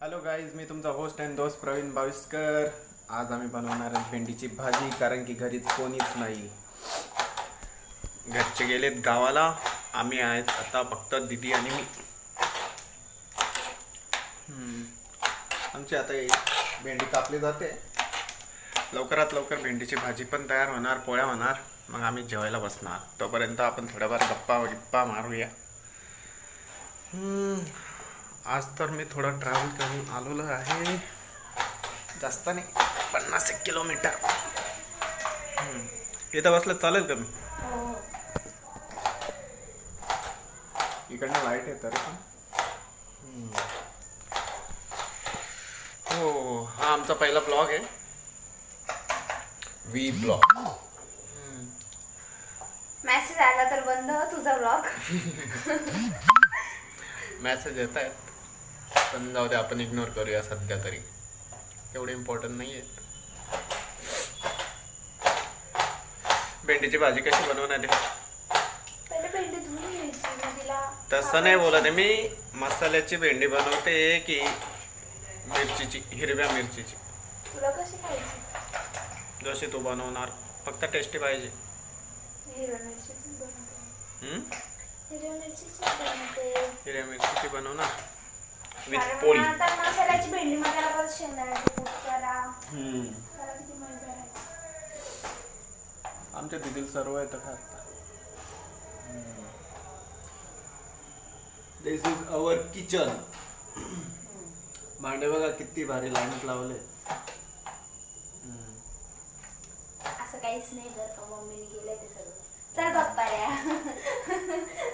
Hello guys, मी तुमचा host and दोस्त प्रवीण बाविस्कर. आज आम्ही बनवणार आहे भेंडीची भाजी, कारण की घरीच कोणीच नाही. घरचे गेलेत गावाला. आम्ही आहेत आता फक्त दीदी आणि मी. आमची आता भेंडी कापली जाते. लवकरात लवकर भेंडीची भाजी पण तयार होणार, पोळ्या होणार, मग आम्ही जेवायला बसणार. तोपर्यंत आपण थोड्याफार गप्पा मारूया. आज तर मी थोडा ट्रॅव्हल करून आलेलो आहे. जास्त नाही, 50 किलोमीटर. इथं बसलं चालेल का मी? इकडनं लाईट आहे तरी पण. हो, हा आमचा पहिला ब्लॉग आहे, वी ब्लॉग. मेसेज आला तर बंद तुझा ब्लॉग. मेसेज येत आहेत, पण जाऊ दे, आपण इग्नोर करूया सध्या तरी. एवढे इम्पॉर्टंट नाही आहेत. भेंडीची भाजी कशी बनवणार आहे? पहिले भेंडी धुवून घ्यायची, मग तिला तसं नाही बोलत आहे मी. मसाल्याची भेंडी बनवते की मिरचीची, हिरव्या मिरचीची? तुला कशी खायची? जशी तू बनवणार, फक्त टेस्टी पाहिजे. हिरव्या मिरचीची बनवते. हिरव्या मिरचीची बनवते. हिरव्या मिरचीची बनवणार विथ कारण पोळी. आता मसाल्याची भेंडी मसाला परत शेंगदाण्याचं कूट करा. जरा किती मजा आहे. आमच्या दिदीला सर्व येतं का आता. दिस इज अवर किचन. भांडे बघा किती भारी लाईन लावले. असं काहीच नाही बरं का, मम्मीने केलंय ते सगळं. चल गप्पा रे.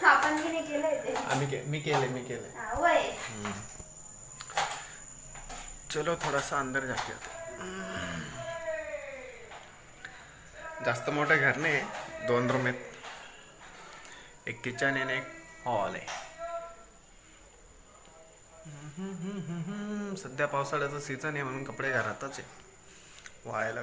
आपण की नाही केलंय ते? मी केले. हा, वय. चलो थोडासा अंदर जाते. जास्त मोठं घर नाही, 2 रूम आहेत. एक किचन आणि एक हॉल आहे. सध्या पावसाळ्याचं सीझन आहे म्हणून कपडे घरातच आहे, वाळायला.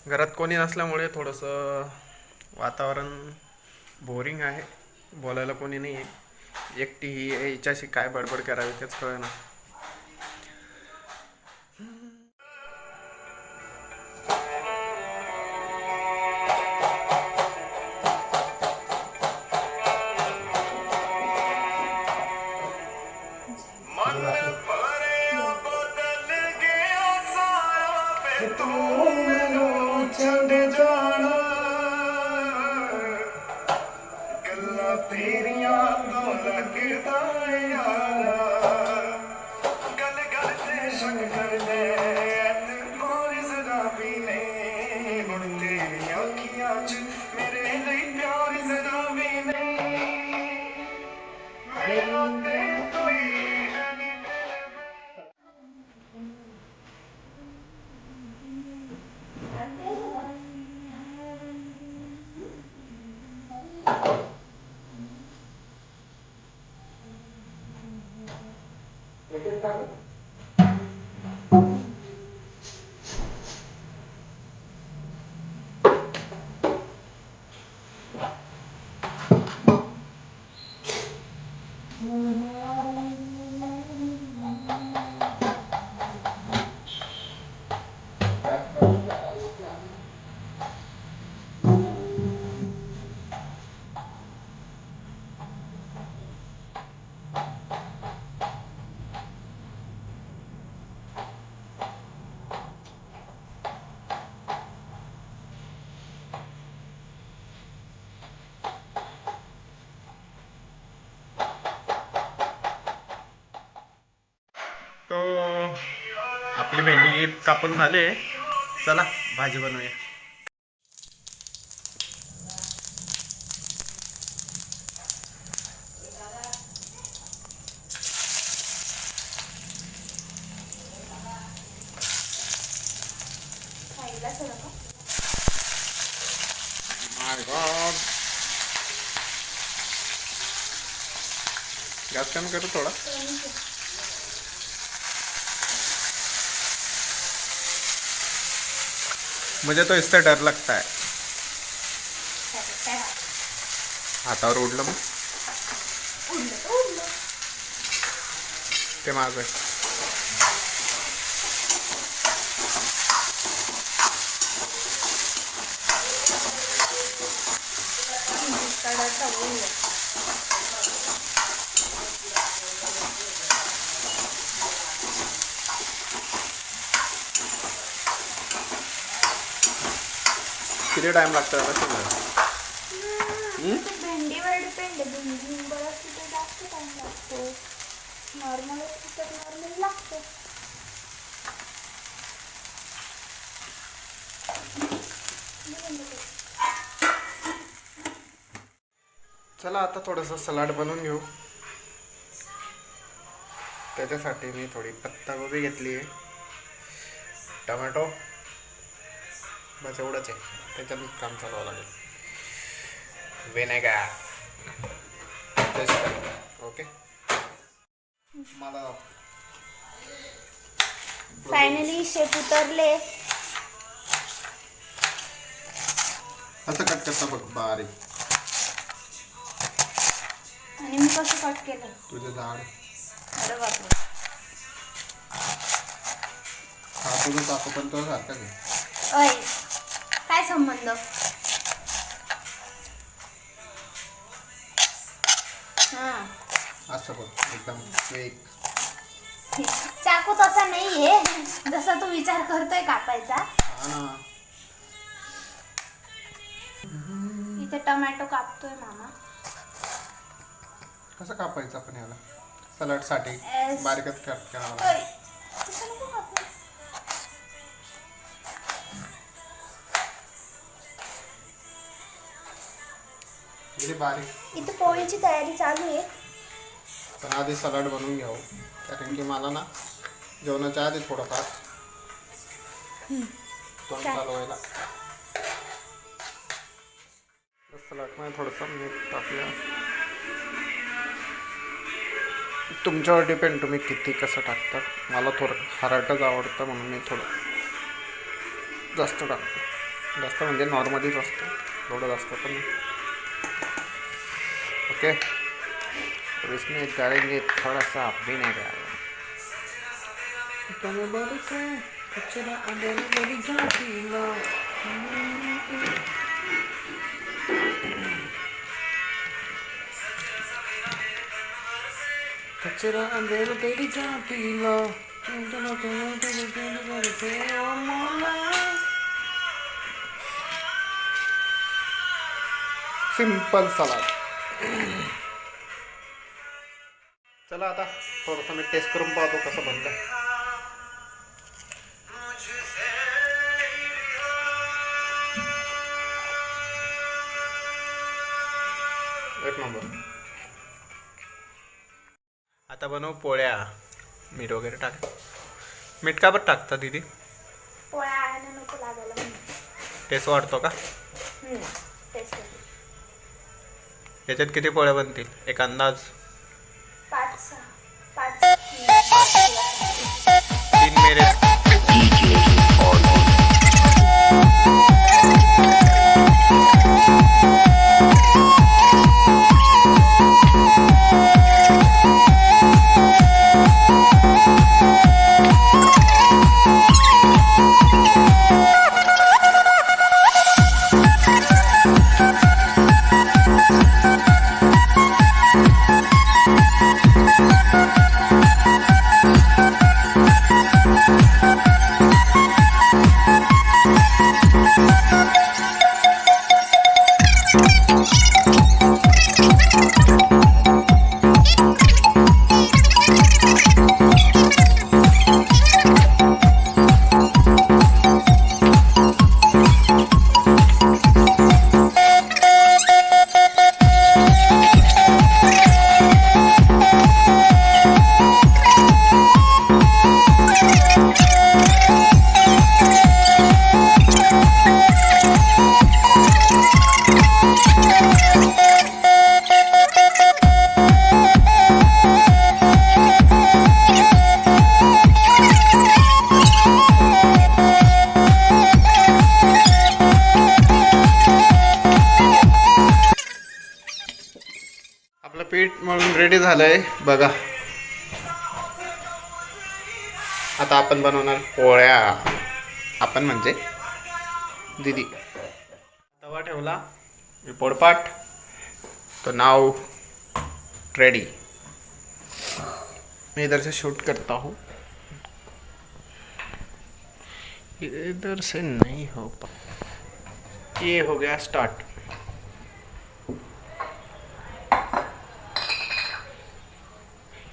घरात कोणी नसल्यामुळे थोडंसं वातावरण बोरिंग आहे. बोलायला कोणी नाही आहे. एकटी ही हिच्याशी काय बडबड करावी तेच कळेना. तेरिया तो लगता यारा, गल गल ते शक कर दे कोई जरा भी नहीं. हुण तेरी अखियां च मेरे लिए प्यार जरा भी नहीं. मेरा ते कोई है नहीं. तो आपली भेंडी कापून झाले. चला भाजी बनवूया. खायला सगळं का? माय गॉड. गैस कम करो थोड़ा. मुझे तो इससे डर लगता है. हातावर उडलं मग. उडलं तर उडलं. ते माझं आहे. किती टाइम लागतो त्याला शिजायला? भेंडीवर डिपेंड आहे. भेंडी बरंच तिथे जास्त टाइम लागतो. नॉर्मल तर नॉर्मल लागतो. चला आता थोडंसं सलाड बनवून घेऊ. त्याच्यासाठी मी थोडी पत्ताकोबी घेतली आहे, टोमॅटो, बस एवढंच आहे. त्याच्यातच काम चालवावं लागेल. Vinegar, okay. मला फायनली शेप उतरले. असं कट करता बघ बारीक. आणि मी कसं कट केलं? तुझं झाड अरे बापरे. हा तुझं टाकू पण तो सारखा घे. अय काय संबंध? हां असं बघ एकदम एक. चाकू तसा नाहीये जसा तू विचार करतोय कापायचा. हा ना. इथे टोमॅटो कापतोय मामा. कसं कापायचं आपण याला सलाडसाठी? बारीकच कट करावं अय, लागेल. तसं नको कापू. किती बारीक. इथे पोळीची तयारी चालू आहे. पण आधी सलाड बनवून घ्यावं, कारण की मला ना जेवणाच्या आधी थोडंफार तोंड चालवायला. सलाडमध्ये थोडंसं मीठ टाकूया. तुमच्यावर डिपेंड तुम्ही किती कसं टाकता. मला थोडं खारटच आवडतं म्हणून मी थोडं जास्त टाकतो. जास्त म्हणजे नॉर्मलीच असतं, थोडं जास्त पण नाही. ओके. और इसमें डालेंगे थोड़ा सा विनेगर. कचरा अंदर तेरी जाती ला. Simple salad. चला आता थोडंसं मी टेस्ट करून पाहतो कसं बनलं. एक नंबर. आता बनवू पोळ्या. मीठ वगैरे टाक. मीठ का बरं टाकता दीदी? पोळ्या आळ्याने नको लागायला म्हणून. टेस्ट वाढतो का? टेस्ट येते. याच्यात किती पोळ्या बनतील एक अंदाज? 5 तीन मेरे. आपलं पीठ मळून रेडी झालंय बघा. आता आपण बनवणार पोळ्या. आपण म्हणजे दीदी. तवा ठेवला, मी पोळपाट, तो नाव रेडी. मैं इधर से शूट करता हूँ, इधर से नहीं हो पा. ये हो गया स्टार्ट.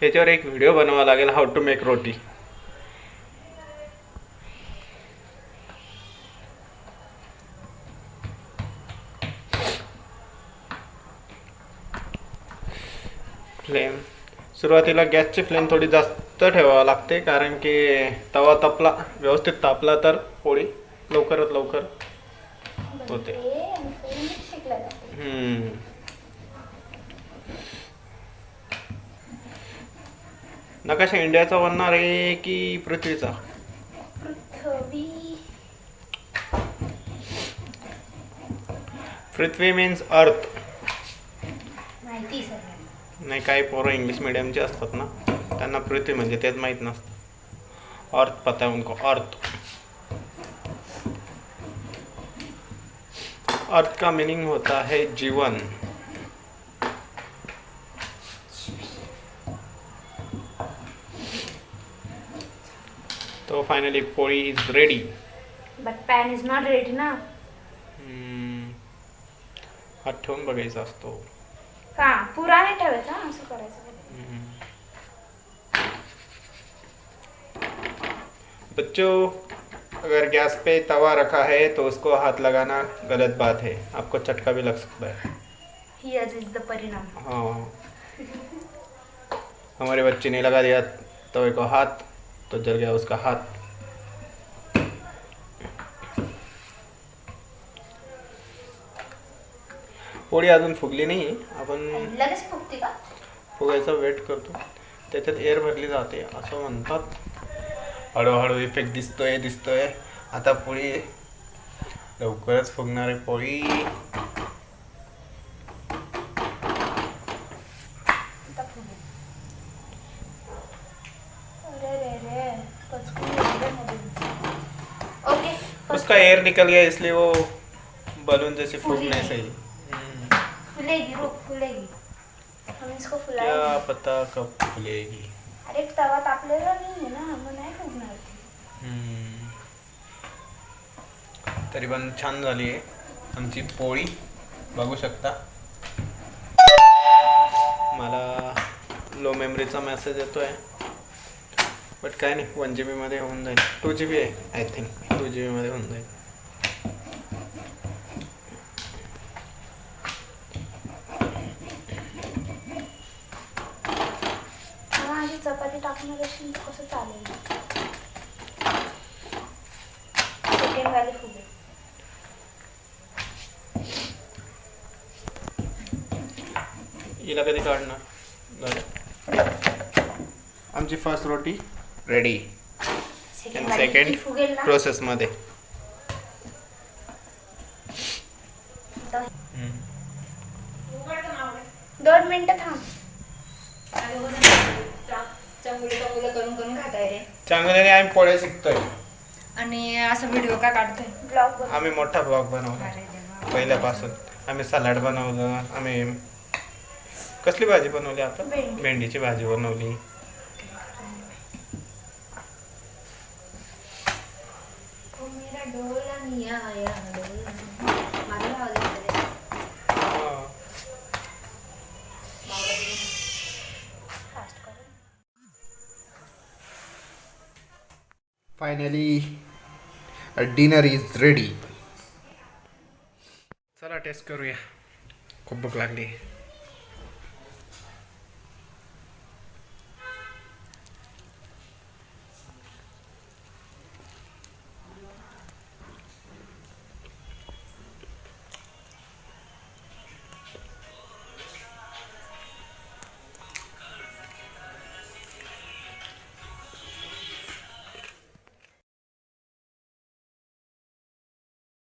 याच्यावर एक व्हिडिओ बनवावा लागेल, how to make roti. Flame सुरुवातीला गॅसची फ्लेम थोडी जास्त ठेवावी लागते, कारण की तवा तपला व्यवस्थित तापला तर पोळी लवकरात लवकर होते. नकाशा इंडियाचा बनणार आहे की पृथ्वीचा? पृथ्वी मीन्स अर्थ. माहिती सर. नाही, काही पोरं इंग्लिश मीडियमचे असतात ना, त्यांना पृथ्वी म्हणजे तेच माहीत नसतं. अर्थ पता है उनको, अर्थ. अर्थ का मीनिंग होता है जीवन. तो फायनली पोळी is ready. But pan is not ready ना. हात ठेवून बघायचा असतो. का पुरा नाही ठेवायचा, असं करायचं. बच्चों, अगर गैस पे तवा रखा है तो उसको हाथ लगाना गलत बात है, आपको चटका भी लग सकता है. हियर इज द परिणाम. हाँ, हमारे बच्चे ने लगा दिया तवे को हाथ, तो जल गया उसका हाथ. पोळी अजून फुगली नाही, आपण लगेच फुगते का? फुगायचा वेट करतो, त्याच्यात एअर भरली जाते असं म्हणतात. हळूहळू इफेक्ट दिसतोय. आता पोळी लवकरच फुगणार आहे. पोळी ओके. उसका एयर निकल गया, इसलिए वो बलून जैसे फूक नहीं सही. फुलेगी, रुक फुलेगी. हम इसको क्या फुलाएंगे. पता कब फुलेगी. अरे तवा तापलेला नाही आहे ना, मग नाही फुगणार ती. तरी पण छान झाली आहे आमची पोळी, बघू शकता. मला लो मेमरीचा मेसेज येतोय, बट काय नाही, 1 GB मध्ये होऊन जाईल. 2 GB आहे आय थिंक, 2 GB मध्ये होऊन जाईल. चपाती टाकणार असेल तर कसं चालेल? सेकंड वाली फुगे. हिला कधी काढणार? आमची फर्स्ट रोटी रेडी. सेकंड फुगेल ना. प्रोसेस मध्ये. दोन मिनिटं थांब. चांगलं करून खाताय रे. चांगल्याने आम्ही पोळ्या शिकतोय. आणि असं व्हिडिओ का काढतोय? ब्लॉग आम्ही मोठा ब्लॉग बनवला पहिल्यापासून. आम्ही सलाड बनवलं. आम्ही कसली भाजी बनवली आपण? भेंडीची भाजी बनवली. Finally dinner is ready. चला टेस्ट करूया, खूप भूक लागली.